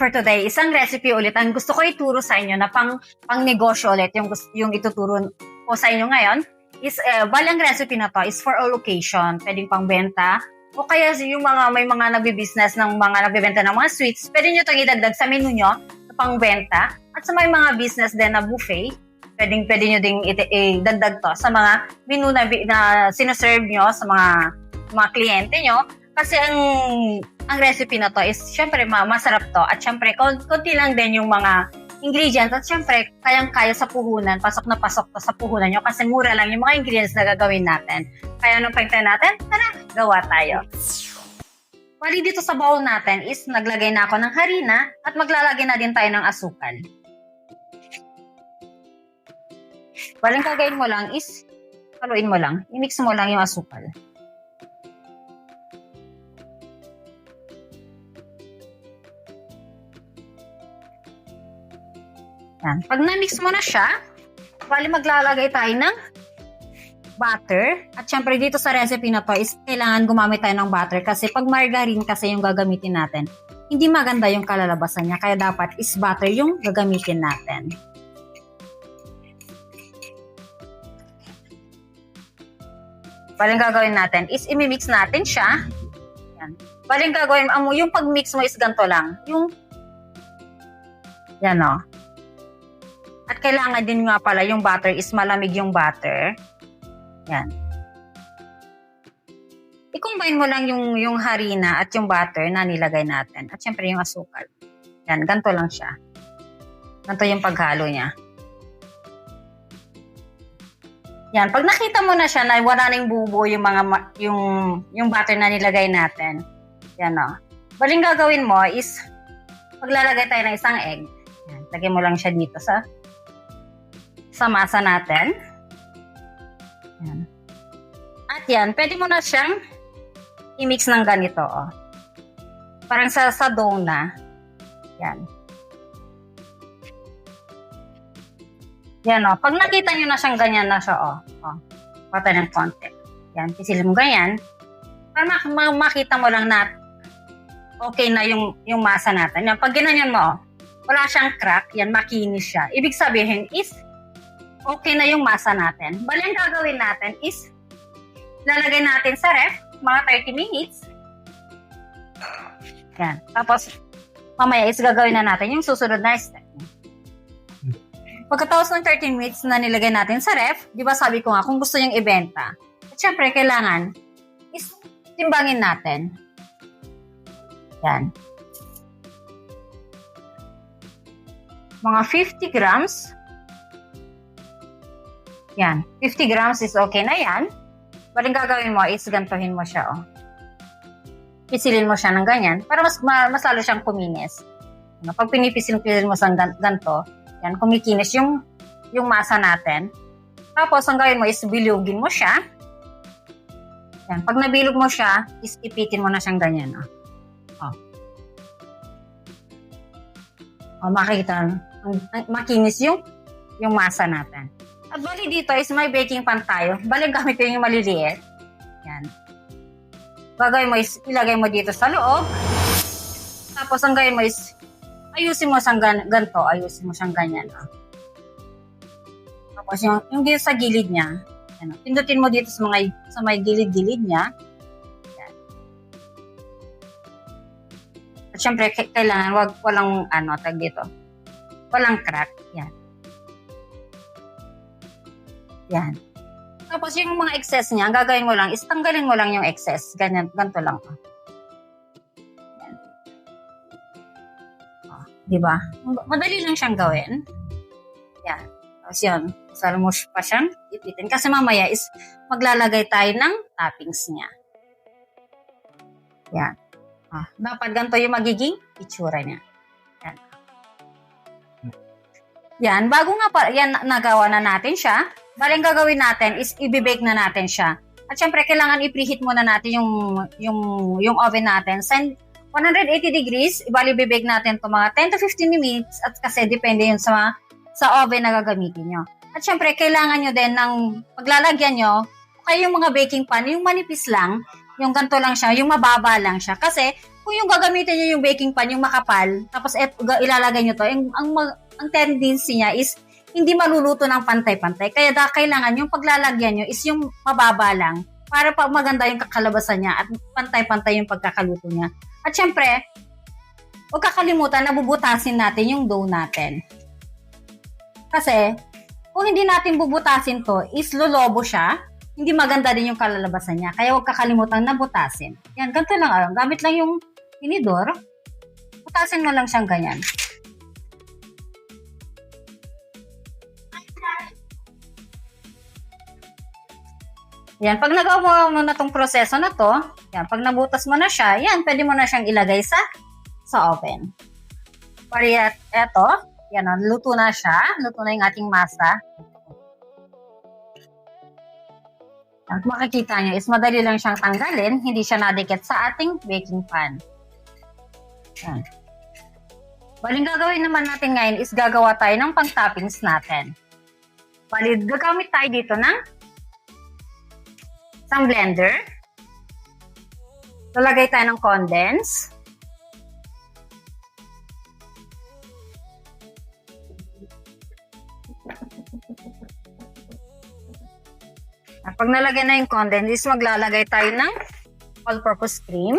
for today, isang recipe ulit ang gusto ko ituro sa inyo na pang negosyo ulit yung ituturo ko sa inyo ngayon is balang recipe na to is for all occasion, pwedeng pang benta o kaya yung may mga nagbi-business ng mga nagbebenta ng mga sweets, pwede nyo itong idagdag sa menu nyo sa pang benta at sa may mga business din na buffet, pwede nyo ding idagdag to sa mga menu na sinaserve nyo sa mga kliyente nyo. Kasi ang recipe na to is syempre masarap to at syempre konti lang din yung mga ingredients at syempre kayang-kaya sa puhunan, pasok na pasok to sa puhunan nyo kasi mura lang yung mga ingredients na gagawin natin. Kaya anong pagtan natin? Tara, gawa tayo. Bali dito sa bowl natin is naglagay na ako ng harina at maglalagay na din tayo ng asukal. Baling gagawin mo lang is haluin mo lang, i-mix mo lang yung asukal. Yan. Pag na-mix mo na siya, bali maglalagay tayo ng butter. At syempre dito sa recipe na to is kailangan gumamit tayo ng butter kasi pag margarine kasi yung gagamitin natin, hindi maganda yung kalalabasan niya. Kaya dapat is butter yung gagamitin natin. Bali gagawin natin is imimix natin siya. Yan. Bali gagawin mo, yung pag-mix mo is ganito lang. Yan o. At kailangan din nga pala yung butter is malamig yung butter. Yan. I-combine mo lang yung harina at yung butter na nilagay natin. At syempre yung asukal. Yan, ganito lang siya. Ganito yung paghalo niya. Yan, pag nakita mo na siya na wala nang bubuo yung butter na nilagay natin. Yan o. Baling gagawin mo is maglalagay tayo ng isang egg. Yan, lagay mo lang siya dito sa masa natin. Yan. At yan, pwede mo na siyang i-mix ng ganito. Oh. Parang sa dough na. Yan. Yan o. Pag nakita nyo na siyang ganyan na siya, pata ng konti. Yan, pisilin mo ganyan. Para makita mo lang na okay na yung masa natin. Yan, pag ginanyan mo, wala siyang crack, yan, makinis siya. Ibig sabihin is, okay na yung masa natin. Bali, ang gagawin natin is, lalagay natin sa ref, mga 30 minutes. Yan. Tapos, mamaya is gagawin na natin yung susunod na step. Pagkatapos ng 30 minutes na nilagay natin sa ref, di ba sabi ko nga, kung gusto niyong ibenta, at syempre, kailangan is timbangin natin. Yan. Mga 50 grams. Yan. 50 grams is okay na yan. Baling gagawin mo is gantuhin mo siya. Pisilin mo siya ng ganyan para mas lalo siyang kuminis. Pag pinipisil mo sa ganto, yan, kumikinis yung masa natin. Tapos, ang gawin mo is bilugin mo siya. Yan. Pag nabilog mo siya, is ipitin mo na siyang ganyan. Makikita, makinis yung masa natin. At bali dito is may baking pan tayo. Bali gamit ko yung maliliit. Yan. Gagawin mo is ilagay mo dito sa loob. Tapos ang gawin mo is ayusin mo siyang ganito. Ayusin mo siyang ganyan. Tapos yung dito sa gilid niya. Yan, pindutin mo dito sa may gilid-gilid niya. Yan. At syempre kailangan walang tag dito. Walang crack. Yan. Yan. Tapos yung mga excess niya, ang gagawin mo lang is tanggalin mo lang yung excess. Ganyan, ganito lang. Yan. Diba? Madali lang siyang gawin. Yan. Tapos yun, salo mo pa siyang ipitin. Kasi mamaya is maglalagay tayo ng toppings niya. Yan. Dapat ganito yung magiging itsura niya. Yan. Yan. Bago nga pa, yan, nagawa na natin siya. Baling gagawin natin is i-bake na natin siya. At syempre, kailangan i-preheat muna natin yung oven natin. Send 180 degrees, ibali bibake natin to mga 10 to 15 minutes at kasi depende yun sa oven na gagamitin nyo. At syempre, kailangan nyo din ng paglalagyan nyo, kaya yung mga baking pan, yung manipis lang, yung ganito lang siya, yung mababa lang siya. Kasi kung yung gagamitin nyo yung baking pan, yung makapal, tapos ilalagay nyo to, ang tendency niya is hindi maluluto ng pantay-pantay. Kaya kailangan yung paglalagyan nyo is yung mababa lang para pag maganda yung kakalabasan niya at pantay-pantay yung pagkakaluto niya. At syempre, huwag kakalimutan na bubutasin natin yung dough natin. Kasi, kung hindi natin bubutasin to, is lolobo siya, hindi maganda din yung kalalabasan niya. Kaya huwag kakalimutan na butasin. Yan, ganito lang. Gamit lang yung tinidor, butasin mo lang siyang ganyan. Yan, pag nagawa mo na tong proseso na to, yan, pag nabutas mo na siya, yan, pwede mo na siyang ilagay sa oven. Pari eto, yan o, luto na siya. Luto na yung ating masa. At makikita nyo is madali lang siyang tanggalin, hindi siya nadikit sa ating baking pan. Yan. Baling gagawin naman natin ngayon is gagawa tayo ng pang-toppings natin. Bali, gagamit tayo dito ng isang blender. Lalagay tayo ng condense. At pag nalagay na yung condense, maglalagay tayo ng all-purpose cream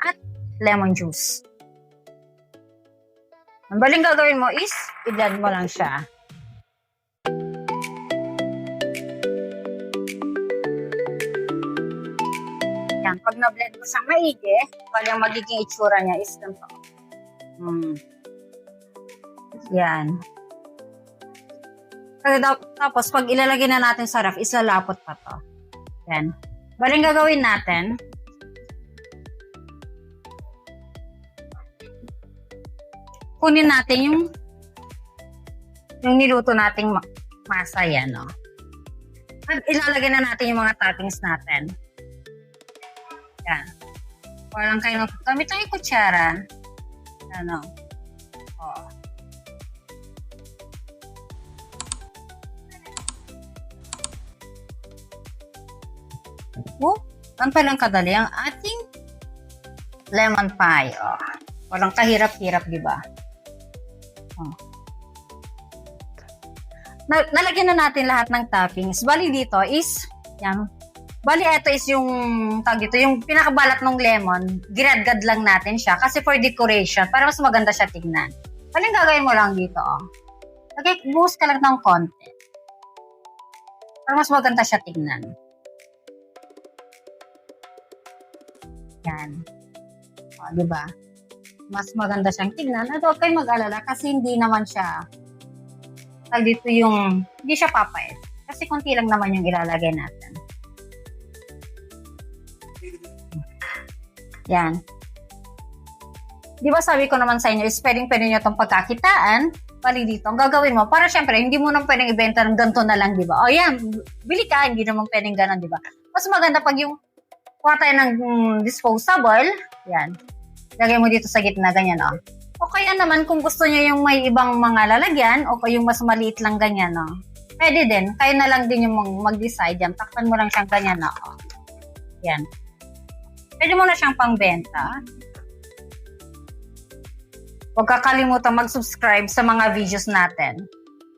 at lemon juice. Ang baling gagawin mo is, i-blend mo lang siya. Yan, pag na-blend mo sa maigi, bali ang magiging itsura niya is ganito. Yan. Tapos, pag ilalagay na natin sa ref, isalapot pa to. Yan. Baling gagawin natin, kunin natin yung niluto nating masa yan, no? At ilalagay na natin yung mga toppings natin. Yan. Walang kayo gamit tayo kutsara. Ano? Oh. Ang palang kadali ang ating lemon pie. Oh. Walang kahirap-hirap, di ba? Oh. Nalagyan na natin lahat ng toppings. Bali dito is, yan. Bali ito is yung, yung pinakabalat ng lemon, ginadgad lang natin siya kasi for decoration, para mas maganda siya tignan. Bali gagawin mo lang dito, oh. Buhos ka lang ng konti. Para mas maganda siya tignan. Yan. O, diba? Mas maganda siyang tignan. At huwag kayong mag-alala kasi hindi naman siya, dito yung, hindi siya papait. Kasi konti lang naman yung ilalagay natin. Yan. Di ba sabi ko naman sa inyo, is pwedeng nyo itong pagkakitaan, bali dito, ang gagawin mo, para syempre, hindi mo nang pwedeng ibenta ng ganito na lang, di ba? O yan, bili ka, hindi naman pwedeng ganon, di ba? Mas maganda pag yung kuha tayo ng disposable, yan. Lagay mo dito sa gitna, ganyan, o. O kaya naman, kung gusto nyo yung may ibang mga lalagyan, o yung mas maliit lang ganyan, o. Pwede din, kayo na lang din yung mag-decide, yan. Takpan mo lang siyang ganyan, o. Yan. Pwede mo na siyang pangbenta. Huwag kakalimutan mag-subscribe sa mga videos natin.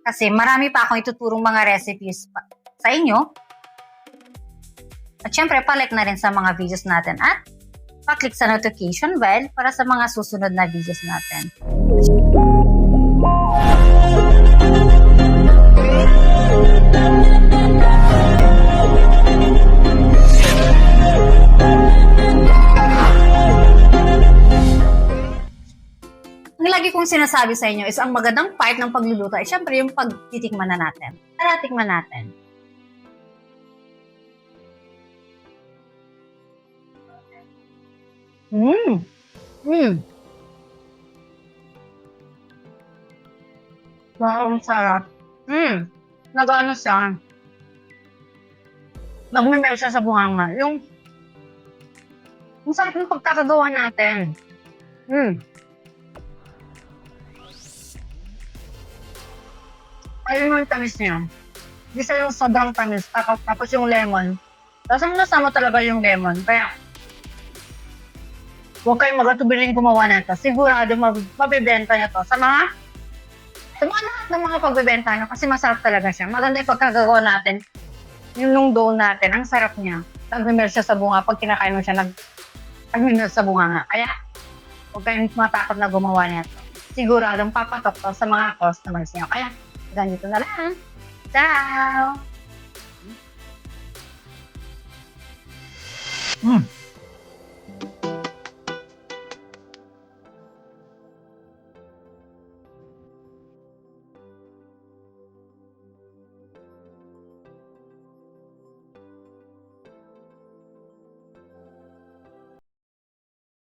Kasi marami pa akong ituturong mga recipes sa inyo. At syempre, pa-like na rin sa mga videos natin at pa-click sa notification bell para sa mga susunod na videos natin. Ang lagi kong sinasabi sa inyo is ang magandang part ng pagluluto ay syempre yung pagtitikman na natin. Tara, tikman natin. Wow, ang sarap. Nag-ano siya. Nagmimel siya sa bunganga. Yung sarap ng pagkakagawa natin. Ayun yung tamis niya. Isa yung sobrang tamis. Tapos yung lemon. Tapos ang nasama talaga yung lemon. Kaya huwag kayong mag-atubiling gumawa nito. Sigurado mabibenta nyo to sa mga lahat ng mga pagbibenta nyo kasi masarap talaga siya. Maganda yung pagkagagawa natin. Yung nung dough natin, ang sarap niya. Nag-immerse siya sa bunga. Pag kinakain mo siya, nag-immerse sa bunga nga. Kaya, huwag kayong matakot na gumawa nito. Siguradong papatok to sa mga customers niyo. Kaya, ganito na lang. Ciao!